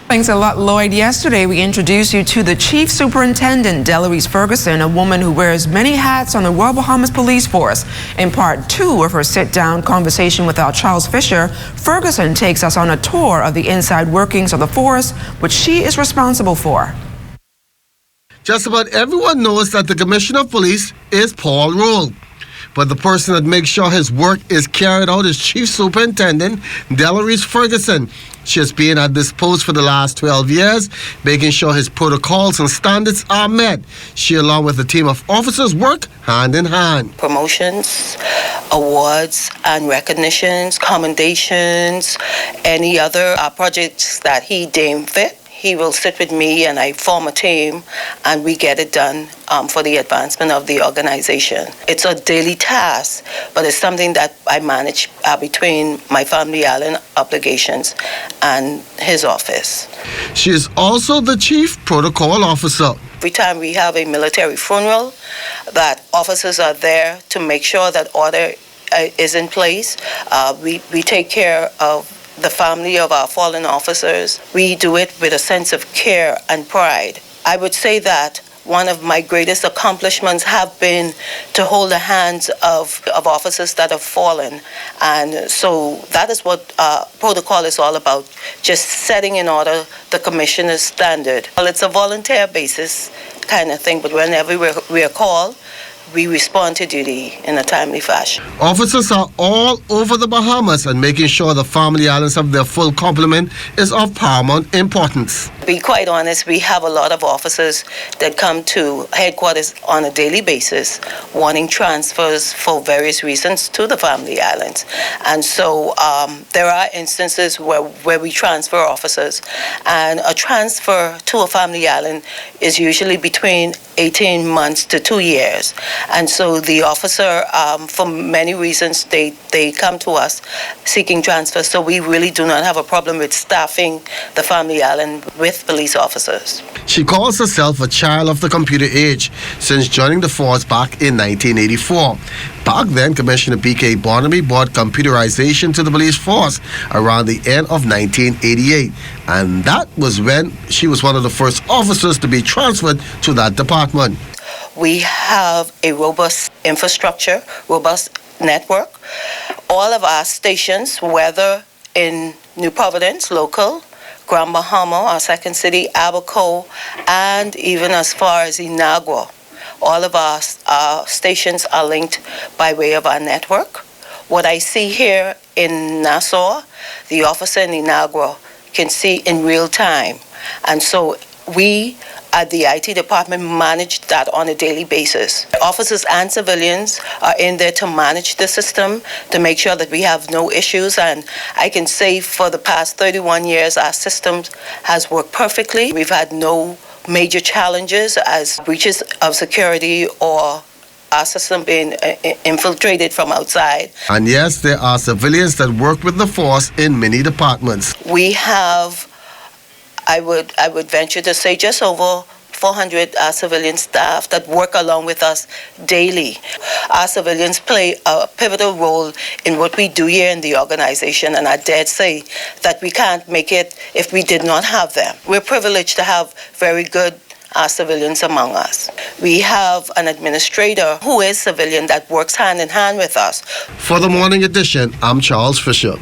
Thanks a lot, Lloyd. Yesterday, we introduced you to the Chief Superintendent, Dellareece Ferguson, a woman who wears many hats on the Royal Bahamas Police Force. In part 2 of her sit-down conversation with our Charles Fisher, Ferguson takes us on a tour of the inside workings of the force, which she is responsible for. Just about everyone knows that the Commissioner of Police is Paul Roll. But the person that makes sure his work is carried out is Chief Superintendent Dellareece Ferguson. She has been at this post for the last 12 years, making sure his protocols and standards are met. She, along with a team of officers, work hand in hand. Promotions, awards and recognitions, commendations, any other projects that he deemed fit. He will sit with me and I form a team and we get it done for the advancement of the organization. It's a daily task, but it's something that I manage between my family island obligations and his office. She is also the Chief Protocol Officer. Every time we have a military funeral, that officers are there to make sure that order is in place. We take care of the family of our fallen officers. We do it with a sense of care and pride. I would say that one of my greatest accomplishments have been to hold the hands of officers that have fallen. And so that is what protocol is all about, just setting in order the Commissioner's standard. Well, it's a volunteer basis kind of thing, but whenever we are called, we respond to duty in a timely fashion. Officers are all over the Bahamas, and making sure the family islands have their full complement is of paramount importance. To be quite honest, we have a lot of officers that come to headquarters on a daily basis wanting transfers for various reasons to the family islands. And so there are instances where we transfer officers, and a transfer to a family island is usually between 18 months to 2 years. And so the officer, for many reasons, they come to us seeking transfer. So we really do not have a problem with staffing the family island with police officers. She calls herself a child of the computer age since joining the force back in 1984. Back then, Commissioner B.K. Barnaby brought computerization to the police force around the end of 1988. And that was when she was one of the first officers to be transferred to that department. We have a robust infrastructure, robust network. All of our stations, whether in New Providence, local, Grand Bahama, our second city, Abaco, and even as far as Inagua, all of our stations are linked by way of our network. What I see here in Nassau, the officer in Inagua can see in real time. And so we at the IT department manage that on a daily basis. Officers and civilians are in there to manage the system, to make sure that we have no issues. And I can say for the past 31 years, our system has worked perfectly. We've had no major challenges as breaches of security or our system being infiltrated from outside. And yes, there are civilians that work with the force in many departments. We have, I would venture to say, just over 400 civilian staff that work along with us daily. Our civilians play a pivotal role in what we do here in the organization, and I dare say that we can't make it if we did not have them. We're privileged to have very good civilians among us. We have an administrator who is civilian that works hand in hand with us. For the Morning Edition, I'm Charles Fisher.